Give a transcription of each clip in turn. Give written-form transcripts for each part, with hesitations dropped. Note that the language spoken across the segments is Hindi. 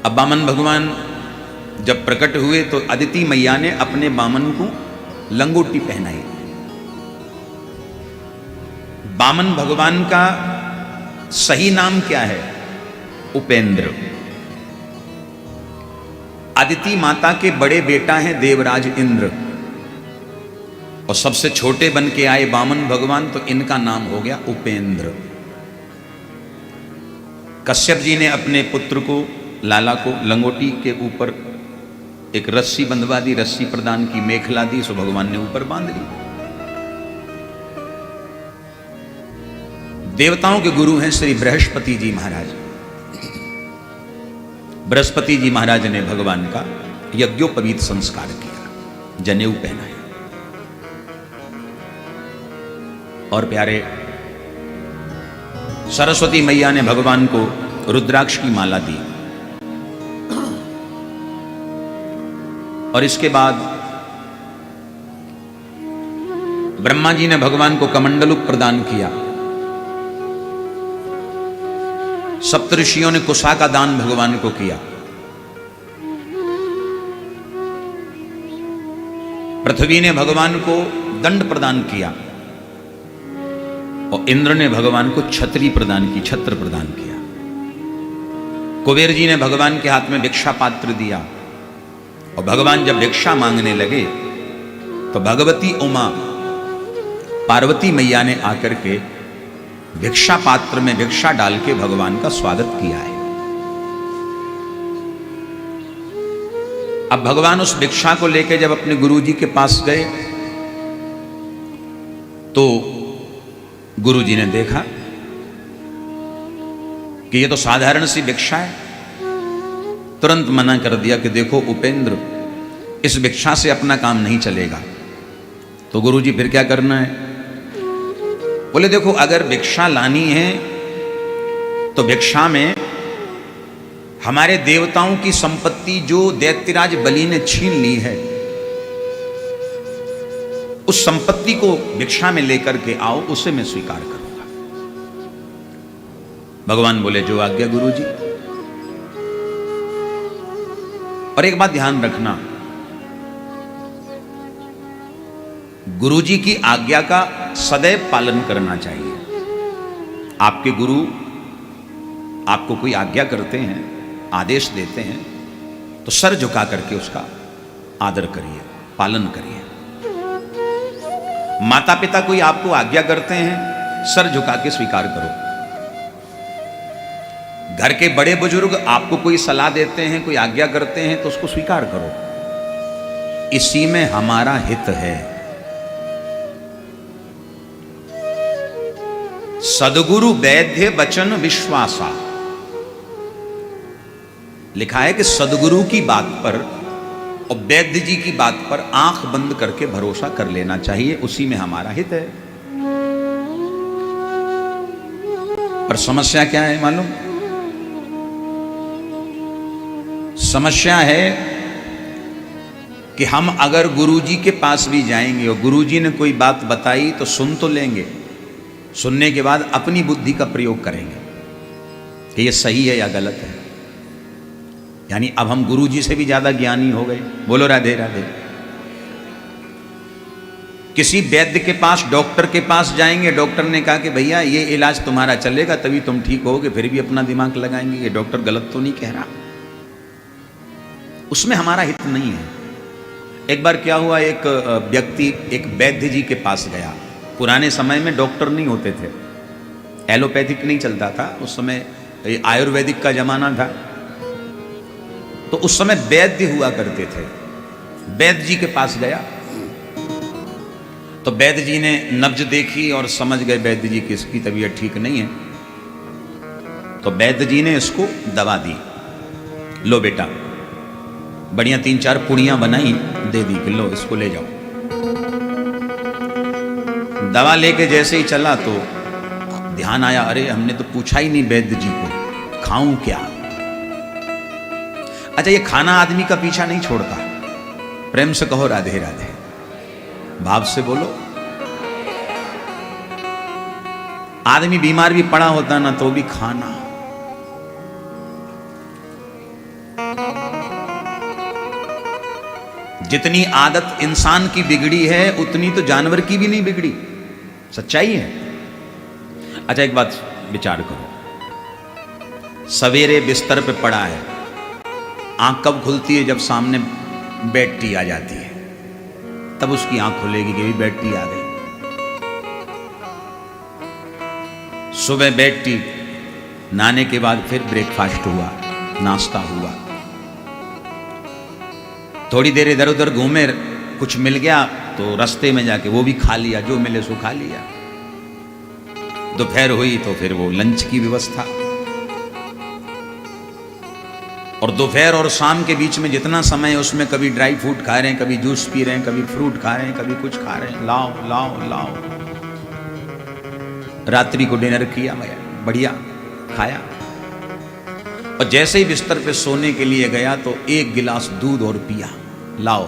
अब बामन भगवान जब प्रकट हुए तो अदिति मैया ने अपने बामन को लंगोटी पहनाई। बामन भगवान का सही नाम क्या है? उपेंद्र। अदिति माता के बड़े बेटा हैं देवराज इंद्र, और सबसे छोटे बन के आए बामन भगवान, तो इनका नाम हो गया उपेंद्र। कश्यप जी ने अपने पुत्र को, लाला को, लंगोटी के ऊपर एक रस्सी बंधवा दी, रस्सी प्रदान की, मेखला दी, सो भगवान ने ऊपर बांध ली। देवताओं के गुरु हैं श्री बृहस्पति जी महाराज। बृहस्पति जी महाराज ने भगवान का यज्ञोपवीत संस्कार किया, जनेऊ पहनाया। और प्यारे सरस्वती मैया ने भगवान को रुद्राक्ष की माला दी। और इसके बाद ब्रह्मा जी ने भगवान को कमंडलू प्रदान किया। सप्तऋषियों ने कुशा का दान भगवान को किया। पृथ्वी ने भगवान को दंड प्रदान किया, और इंद्र ने भगवान को छतरी प्रदान की, छत्र प्रदान किया। कुबेर जी ने भगवान के हाथ में भिक्षा पात्र दिया, और भगवान जब भिक्षा मांगने लगे तो भगवती उमा पार्वती मैया ने आकर के भिक्षा पात्र में भिक्षा डाल के भगवान का स्वागत किया है। अब भगवान उस भिक्षा को लेकर जब अपने गुरुजी के पास गए तो गुरुजी ने देखा कि ये तो साधारण सी भिक्षा है। तुरंत मना कर दिया कि देखो उपेंद्र, इस भिक्षा से अपना काम नहीं चलेगा। तो गुरुजी फिर क्या करना है? बोले देखो, अगर भिक्षा लानी है तो भिक्षा में हमारे देवताओं की संपत्ति जो दैत्यराज बलि ने छीन ली है, उस संपत्ति को भिक्षा में लेकर के आओ, उसे मैं स्वीकार करूंगा। भगवान बोले जो आज्ञा गुरुजी। और एक बात ध्यान रखना, गुरुजी की आज्ञा का सदैव पालन करना चाहिए। आपके गुरु आपको कोई आज्ञा करते हैं, आदेश देते हैं, तो सर झुका करके उसका आदर करिए, पालन करिए। माता पिता कोई आपको आज्ञा करते हैं, सर झुका के स्वीकार करो। घर के बड़े बुजुर्ग आपको कोई सलाह देते हैं, कोई आज्ञा करते हैं, तो उसको स्वीकार करो। इसी में हमारा हित है। सदगुरु वैद्य वचन विश्वासा, लिखा है कि सदगुरु की बात पर और वैद्य जी की बात पर आंख बंद करके भरोसा कर लेना चाहिए, उसी में हमारा हित है। पर समस्या क्या है मालूम? समस्या है कि हम अगर गुरुजी के पास भी जाएंगे और गुरुजी ने कोई बात बताई तो सुन तो लेंगे, सुनने के बाद अपनी बुद्धि का प्रयोग करेंगे कि ये सही है या गलत है। यानी अब हम गुरुजी से भी ज्यादा ज्ञानी हो गए। बोलो राधे राधे। किसी वैद्य के पास, डॉक्टर के पास जाएंगे, डॉक्टर ने कहा कि भैया ये इलाज तुम्हारा चलेगा तभी तुम ठीक होगे, फिर भी अपना दिमाग लगाएंगे ये डॉक्टर गलत तो नहीं कह रहा। उसमें हमारा हित नहीं है। एक बार क्या हुआ, एक व्यक्ति एक वैद्य जी के पास गया। पुराने समय में डॉक्टर नहीं होते थे, एलोपैथिक नहीं चलता था, उस समय आयुर्वेदिक का जमाना था। तो उस समय वैद्य हुआ करते थे। वैद्य जी के पास गया तो वैद्य जी ने नब्ज देखी और समझ गए वैद्य जी की इसकी तबीयत ठीक नहीं है। तो वैद्य जी ने इसको दवा दी, लो बेटा, बढ़िया 3-4 पुड़ियां बनाई, दे दी कि लो इसको ले जाओ। दवा लेके जैसे ही चला तो ध्यान आया, अरे हमने तो पूछा ही नहीं वैद्य जी को खाऊं क्या। अच्छा, ये खाना आदमी का पीछा नहीं छोड़ता। प्रेम से कहो राधे राधे, भाव से बोलो। आदमी बीमार भी पड़ा होता ना तो भी खाना। जितनी आदत इंसान की बिगड़ी है उतनी तो जानवर की भी नहीं बिगड़ी। सच्चाई है। अच्छा एक बात विचार करो, सवेरे बिस्तर पे पड़ा है, आंख कब खुलती है? जब सामने बेड टी आ जाती है, तब उसकी आंख खुलेगी कि भी बेड टी आ गई। सुबह बेड टी, नहाने के बाद फिर ब्रेकफास्ट हुआ, नाश्ता हुआ, थोड़ी देर इधर उधर घूमे, कुछ मिल गया तो रास्ते में जाके वो भी खा लिया, जो मिले सो खा लिया। दोपहर हुई तो फिर वो लंच की व्यवस्था, और दोपहर और शाम के बीच में जितना समय है उसमें कभी ड्राई फ्रूट खा रहे हैं, कभी जूस पी रहे हैं, कभी फ्रूट खा रहे हैं, कभी कुछ खा रहे हैं, लाओ लाओ लाओ। रात्रि को डिनर किया, बढ़िया खाया, और जैसे ही बिस्तर पे सोने के लिए गया तो एक गिलास दूध और पिया, लाओ।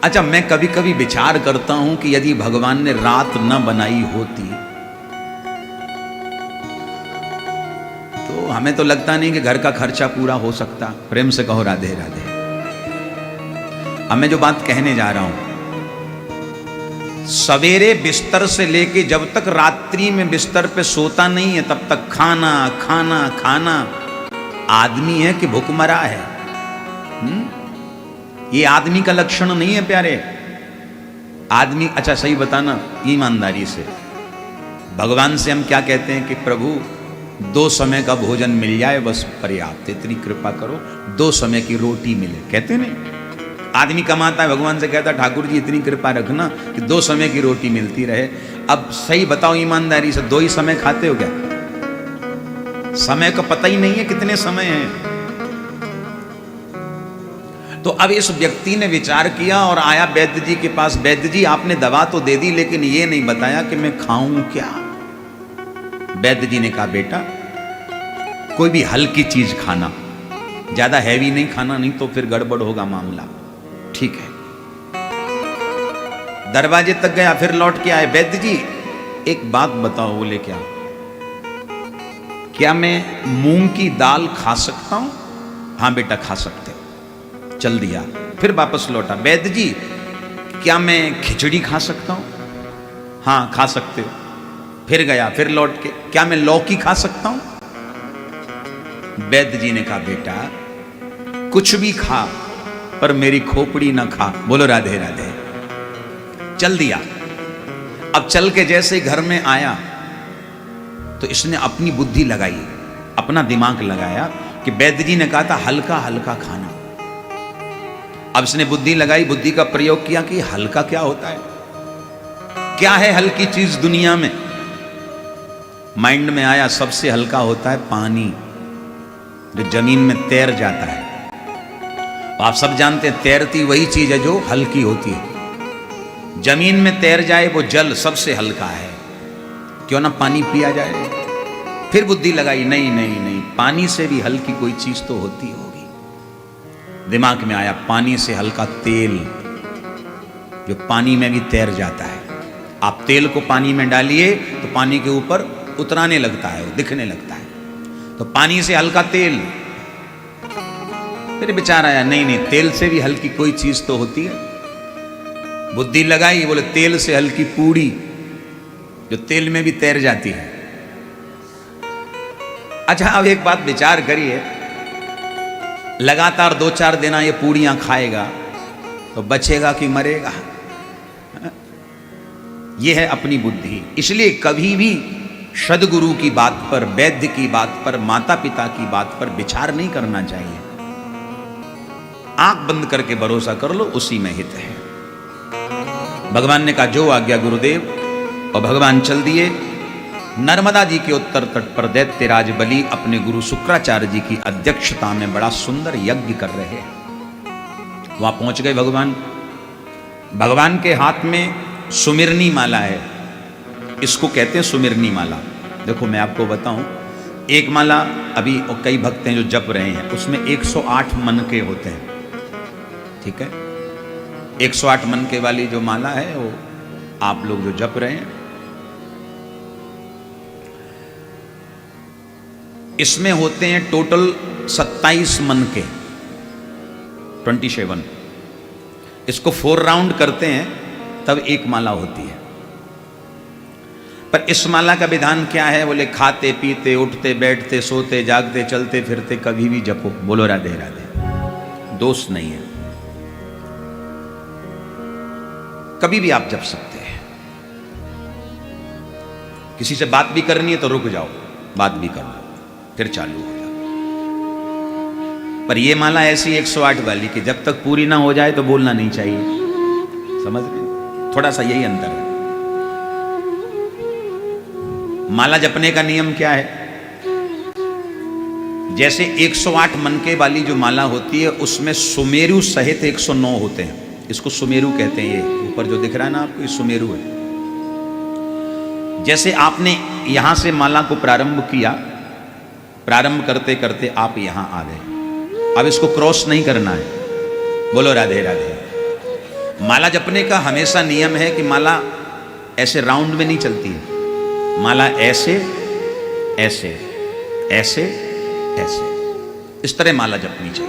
अच्छा मैं कभी कभी विचार करता हूं कि यदि भगवान ने रात न बनाई होती तो हमें तो लगता नहीं कि घर का खर्चा पूरा हो सकता। प्रेम से कहो राधे राधे। अब मैं जो बात कहने जा रहा हूं, सवेरे बिस्तर से लेके जब तक रात्रि में बिस्तर पे सोता नहीं है तब तक खाना खाना खाना। आदमी है कि भूखमरा है? ये आदमी का लक्षण नहीं है प्यारे। आदमी, अच्छा सही बताना ईमानदारी से, भगवान से हम क्या कहते हैं कि प्रभु 2 समय का भोजन मिल जाए बस पर्याप्त, इतनी कृपा करो, 2 समय की रोटी मिले, कहते नहीं? आदमी कमाता है, भगवान से कहता ठाकुर जी इतनी कृपा रखना कि 2 समय की रोटी मिलती रहे। अब सही बताओ ईमानदारी से, 2 ही समय खाते हो क्या? समय का पता ही नहीं है कितने समय हैं। तो अब इस व्यक्ति ने विचार किया और आया वैद्य जी के पास। वैद्य जी आपने दवा तो दे दी लेकिन ये नहीं बताया कि मैं खाऊं क्या। वैद्य जी ने कहा बेटा कोई भी हल्की चीज खाना, ज्यादा हैवी नहीं खाना, नहीं तो फिर गड़बड़ होगा मामला। ठीक है। दरवाजे तक गया, फिर लौट के आए। वैद्य जी एक बात बताओ। बोले क्या? क्या मैं मूंग की दाल खा सकता हूं? हाँ बेटा खा सकते हो। चल दिया, फिर वापस लौटा। वैद्य जी क्या मैं खिचड़ी खा सकता हूं? हाँ खा सकते हो। फिर गया, फिर लौट के, क्या मैं लौकी खा सकता हूं? वैद्य जी ने कहा बेटा कुछ भी खा पर मेरी खोपड़ी ना खा। बोलो राधे राधे। चल दिया। अब चल के जैसे घर में आया तो इसने अपनी बुद्धि लगाई, अपना दिमाग लगाया कि वैद्य जी ने कहा था हल्का हल्का खाना। अब इसने बुद्धि लगाई, बुद्धि का प्रयोग किया कि हल्का क्या होता है, क्या है हल्की चीज दुनिया में। माइंड में आया सबसे हल्का होता है पानी, जो जमीन में तैर जाता है। आप सब जानते हैं तैरती वही चीज है जो हल्की होती है। जमीन में तैर जाए वो जल सबसे हल्का है, क्यों ना पानी पिया जाए। फिर बुद्धि लगाई, नहीं नहीं नहीं, पानी से भी हल्की कोई चीज तो होती होगी। दिमाग में आया पानी से हल्का तेल, जो पानी में भी तैर जाता है। आप तेल को पानी में डालिए तो पानी के ऊपर उतराने लगता है, दिखने लगता है। तो पानी से हल्का तेल। फिर विचार आया नहीं नहीं, तेल से भी हल्की कोई चीज तो होती है। बुद्धि लगाई, बोले तेल से हल्की पूड़ी, जो तेल में भी तैर जाती है। अच्छा अब एक बात विचार करिए, लगातार 2-4 दिन ये पूड़ियां खाएगा तो बचेगा कि मरेगा? यह है अपनी बुद्धि। इसलिए कभी भी सदगुरु की बात पर, वैद्य की बात पर, माता पिता की बात पर विचार नहीं करना चाहिए। आंख बंद करके भरोसा कर लो, उसी में हित है। भगवान ने कहा जो आज्ञा गुरुदेव, और भगवान चल दिए। नर्मदा जी के उत्तर तट पर दैत्यराज बलि अपने गुरु शुक्राचार्य जी की अध्यक्षता में बड़ा सुंदर यज्ञ कर रहे हैं। वहां पहुंच गए भगवान। भगवान के हाथ में सुमिरनी माला है, इसको कहते हैं सुमिरनी माला। देखो मैं आपको बताऊं, एक माला अभी और कई भक्त हैं जो जप रहे हैं, उसमें 108 मन के होते हैं। ठीक है, 108 मन के वाली जो माला है वो आप लोग जो जप रहे हैं, इसमें होते हैं टोटल 27 मन के, 27। इसको 4 राउंड करते हैं तब एक माला होती है। पर इस माला का विधान क्या है? बोले खाते पीते उठते बैठते सोते जागते चलते फिरते कभी भी जपो। बोलो राधे राधे। दोष नहीं है, कभी भी आप जप सकते हैं। किसी से बात भी करनी है तो रुक जाओ, बात भी कर लो, फिर चालू हो जाओ। पर यह माला ऐसी 108 वाली कि जब तक पूरी ना हो जाए तो बोलना नहीं चाहिए। समझ रहे? थोड़ा सा यही अंतर है। माला जपने का नियम क्या है? जैसे 108 मनके वाली जो माला होती है उसमें सुमेरु सहित 109 होते हैं। इसको सुमेरु कहते हैं। ये ऊपर जो दिख रहा है ना आपको, ये सुमेरु है। जैसे आपने यहां से माला को प्रारंभ किया, प्रारंभ करते करते आप यहां आ गए। अब इसको क्रॉस नहीं करना है। बोलो राधे राधे। माला जपने का हमेशा नियम है कि माला ऐसे राउंड में नहीं चलती है। माला ऐसे ऐसे ऐसे ऐसे, इस तरह माला जपनी चाहिए।